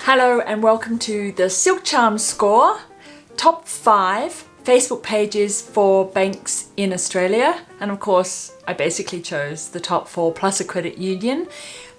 Hello and welcome to the Silk Charm Score, top 5 Facebook pages for banks in Australia. And of course, I basically chose the top 4 plus a credit union,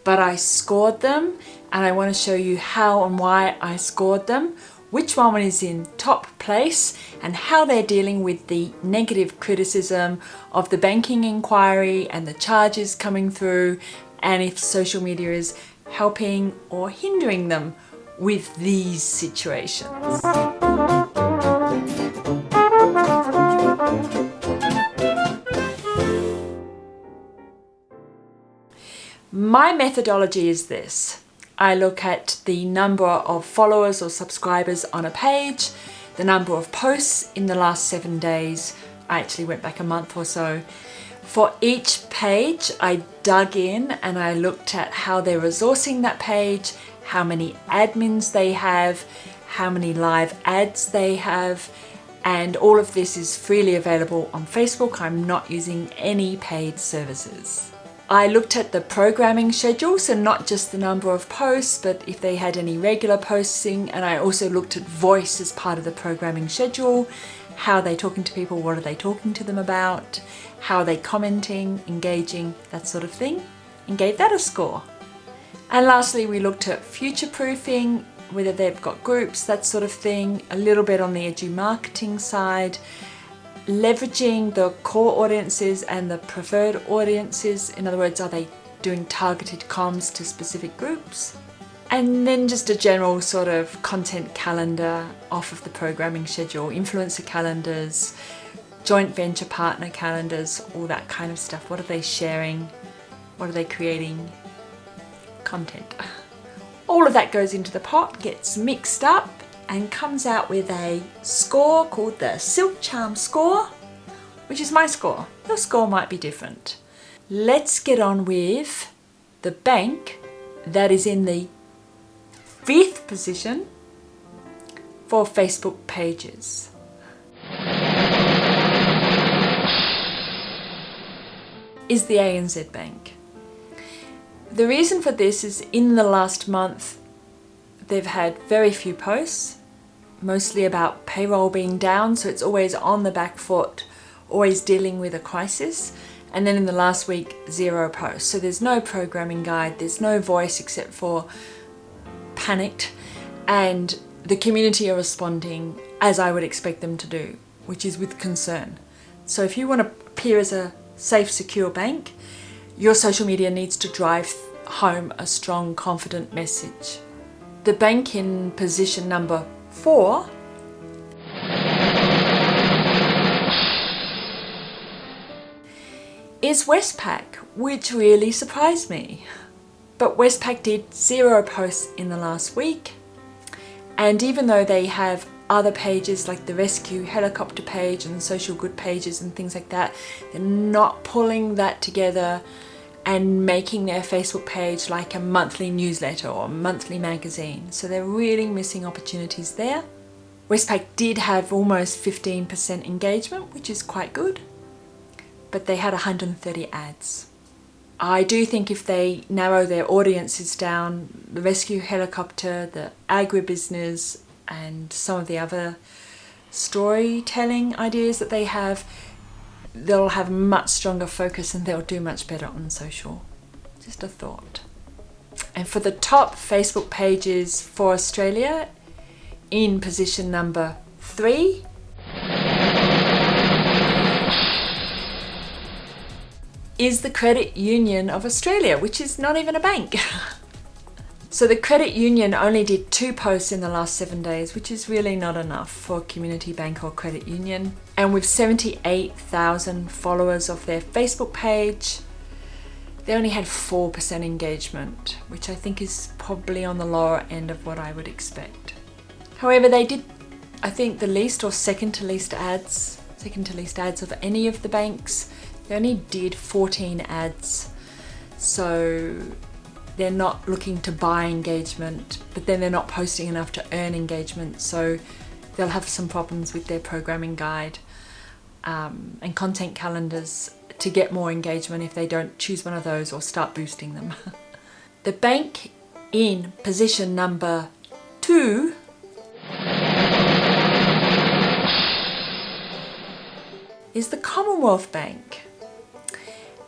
but I scored them and I want to show you how and why I scored them, which one is in top place and how they're dealing with the negative criticism of the banking inquiry and the charges coming through, and if social media is helping or hindering them with these situations. My methodology is this. I look at the number of followers or subscribers on a page, the number of posts in the last 7 days. I actually went back a month or so. For each page, I dug in and I looked at how they're resourcing that page, how many admins they have, how many live ads they have, and all of this is freely available on Facebook. I'm not using any paid services. I looked at the programming schedule, so not just the number of posts, but if they had any regular posting, and I also looked at voice as part of the programming schedule. How are they talking to people? What are they talking to them about? How are they commenting, engaging, that sort of thing, and gave that a score. And lastly, we looked at future-proofing, whether they've got groups, that sort of thing, a little bit on the edu marketing side, leveraging the core audiences and the preferred audiences. In other words, are they doing targeted comms to specific groups? And then just a general sort of content calendar off of the programming schedule, influencer calendars, joint venture partner calendars, all that kind of stuff. What are they sharing? What are they creating? Content. All of that goes into the pot, gets mixed up, and comes out with a score called the Silk Charm Score, which is my score. Your score might be different. Let's get on with the bank that is in the 5th position for Facebook pages. Is the ANZ Bank. The reason for this is in the last month they've had very few posts, mostly about payroll being down, so it's always on the back foot, always dealing with a crisis. And then in the last week, 0 posts. So there's no programming guide, there's no voice except for panicked, and the community are responding as I would expect them to do, which is with concern. So if you want to appear as a safe, secure bank, your social media needs to drive home a strong, confident message. The bank in position number 4 is Westpac, which really surprised me. But Westpac did 0 posts in the last week. And even though they have other pages like the rescue helicopter page and social good pages and things like that, they're not pulling that together and making their Facebook page like a monthly newsletter or a monthly magazine. So they're really missing opportunities there. Westpac did have almost 15% engagement, which is quite good, but they had 130 ads. I do think if they narrow their audiences down, the rescue helicopter, the agribusiness, and some of the other storytelling ideas that they have, they'll have much stronger focus and they'll do much better on social. Just a thought. And for the top Facebook pages for Australia, in position number 3, is the Credit Union of Australia, which is not even a bank. So the Credit Union only did 2 posts in the last 7 days, which is really not enough for a community bank or credit union. And with 78,000 followers of their Facebook page, they only had 4% engagement, which I think is probably on the lower end of what I would expect. However, they did, I think, the least or second to least ads of any of the banks. They only did 14 ads. So they're not looking to buy engagement, but then they're not posting enough to earn engagement. So they'll have some problems with their programming guide and content calendars to get more engagement if they don't choose one of those or start boosting them. The bank in position number two is the Commonwealth Bank.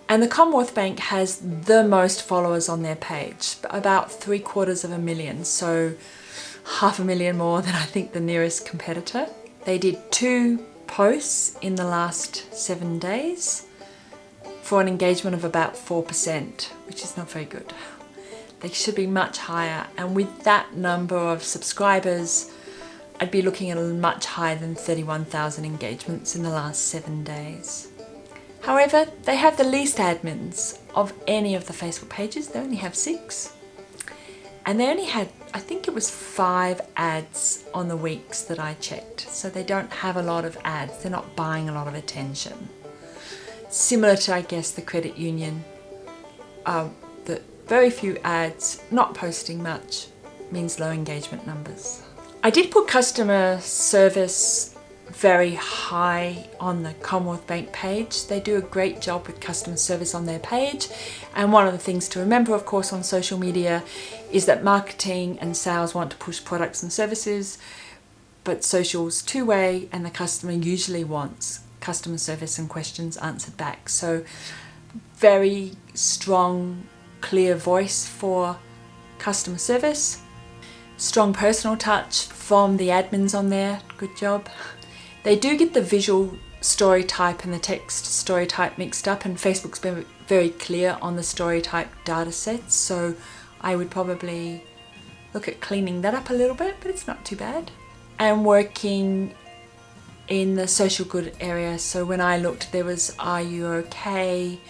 And the Commonwealth Bank has the most followers on their page, about 750,000, so 500,000 more than I think the nearest competitor. They did 2 posts in the last 7 days for an engagement of about 4%, which is not very good. They should be much higher, and with that number of subscribers, I'd be looking at much higher than 31,000 engagements in the last 7 days. However, they have the least admins of any of the Facebook pages. They only have 6. And they only had, I think it was 5 ads on the weeks that I checked. So they don't have a lot of ads. They're not buying a lot of attention. Similar to, I guess, the credit union. The very few ads, not posting much, means low engagement numbers. I did put customer service very high on the Commonwealth Bank page. They do a great job with customer service on their page, and one of the things to remember, of course, on social media is that marketing and sales want to push products and services, but social's two-way, and the customer usually wants customer service and questions answered back. So very strong, clear voice for customer service, strong personal touch from the admins on there. Good job. They do get the visual story type and the text story type mixed up, and Facebook's been very clear on the story type data sets, so I would probably look at cleaning that up a little bit, but it's not too bad. And working in the social good area, so when I looked, there was Are You OK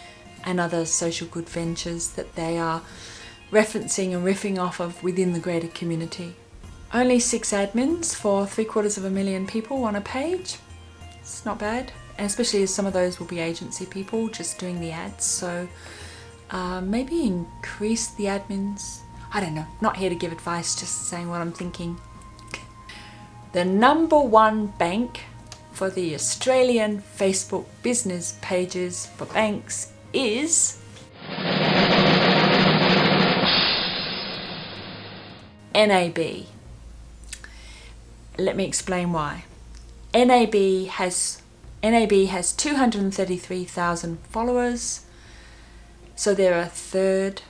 and other social good ventures that they are referencing and riffing off of within the greater community. Only 6 admins for 750,000 people on a page. It's not bad, and especially as some of those will be agency people just doing the ads. So maybe increase the admins. I don't know, not here to give advice, just saying what I'm thinking. The number 1 bank for the Australian Facebook business pages for banks is NAB. Let me explain why. NAB has 233,000 followers, so they're a third,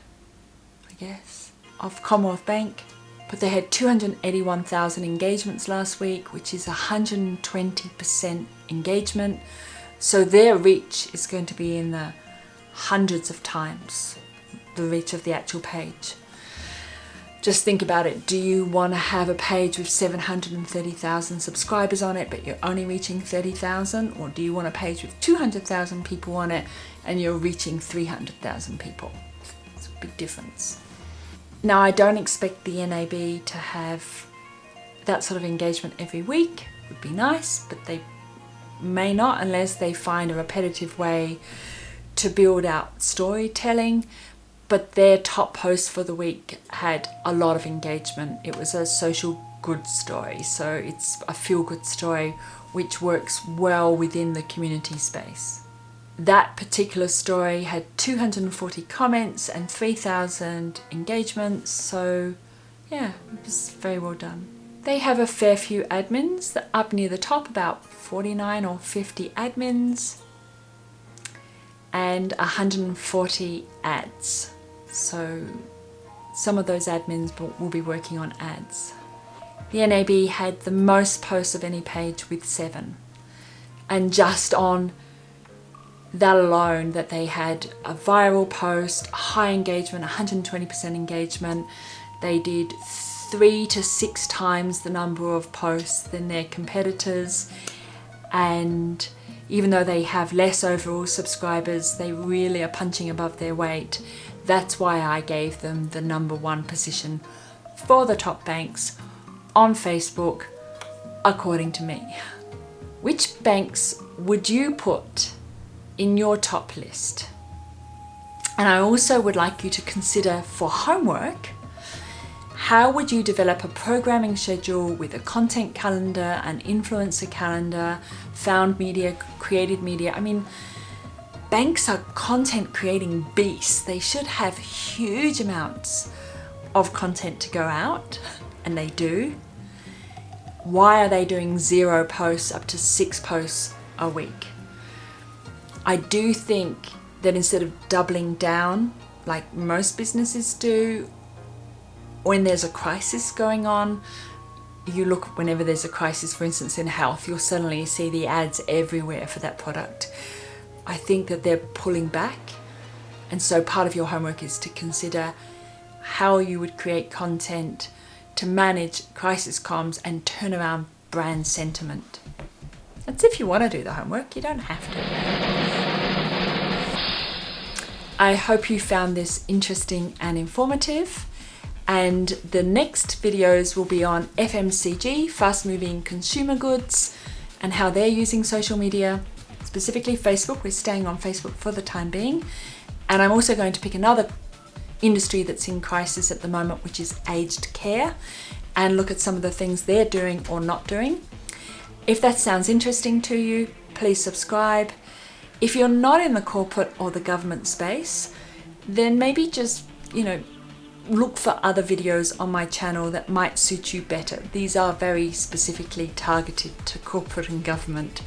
I guess, of Commonwealth Bank, but they had 281,000 engagements last week, which is 120% engagement, so their reach is going to be in the hundreds of times the reach of the actual page. Just think about it. Do you want to have a page with 730,000 subscribers on it, but you're only reaching 30,000? Or do you want a page with 200,000 people on it and you're reaching 300,000 people? It's a big difference. Now, I don't expect the NAB to have that sort of engagement every week. It would be nice, but they may not unless they find a repetitive way to build out storytelling. But their top post for the week had a lot of engagement. It was a social good story, so it's a feel-good story which works well within the community space. That particular story had 240 comments and 3,000 engagements, so yeah, it was very well done. They have a fair few admins. Up near the top, about 49 or 50 admins and 140 ads. So some of those admins will be working on ads. The NAB had the most posts of any page with 7. And just on that alone, that they had a viral post, high engagement, 120% engagement. They did 3 to 6 times the number of posts than their competitors. And even though they have less overall subscribers, they really are punching above their weight. That's why I gave them the number 1 position for the top banks on Facebook, according to me. Which banks would you put in your top list? And I also would like you to consider for homework, how would you develop a programming schedule with a content calendar, an influencer calendar, found media, created media? I mean, banks are content creating beasts. They should have huge amounts of content to go out and they do, why are they doing 0 posts up to 6 posts a week? I do think that instead of doubling down like most businesses do, when there's a crisis going on, you look, whenever there's a crisis, for instance in health, you'll suddenly see the ads everywhere for that product. I think that they're pulling back, and so part of your homework is to consider how you would create content to manage crisis comms and turn around brand sentiment. That's if you want to do the homework, you don't have to. I hope you found this interesting and informative, and the next videos will be on FMCG, fast moving consumer goods, and how they're using social media, specifically Facebook. We're staying on Facebook for the time being, and I'm also going to pick another industry that's in crisis at the moment, which is aged care, and look at some of the things they're doing or not doing. If that sounds interesting to you, please subscribe. If you're not in the corporate or the government space, then maybe just, look for other videos on my channel that might suit you better. These are very specifically targeted to corporate and government,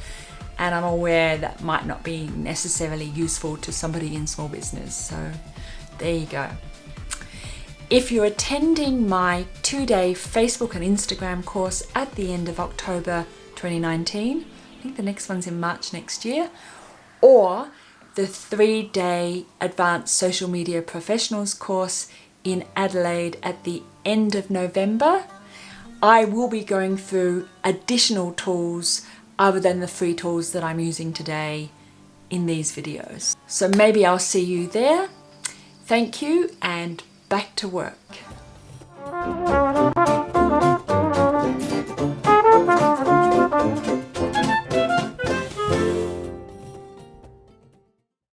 and I'm aware that might not be necessarily useful to somebody in small business. So there you go. If you're attending my 2-day Facebook and Instagram course at the end of October 2019, I think the next one's in March next year, or the 3-day Advanced Social Media Professionals course in Adelaide at the end of November, I will be going through additional tools other than the free tools that I'm using today in these videos. So maybe I'll see you there. Thank you, and back to work.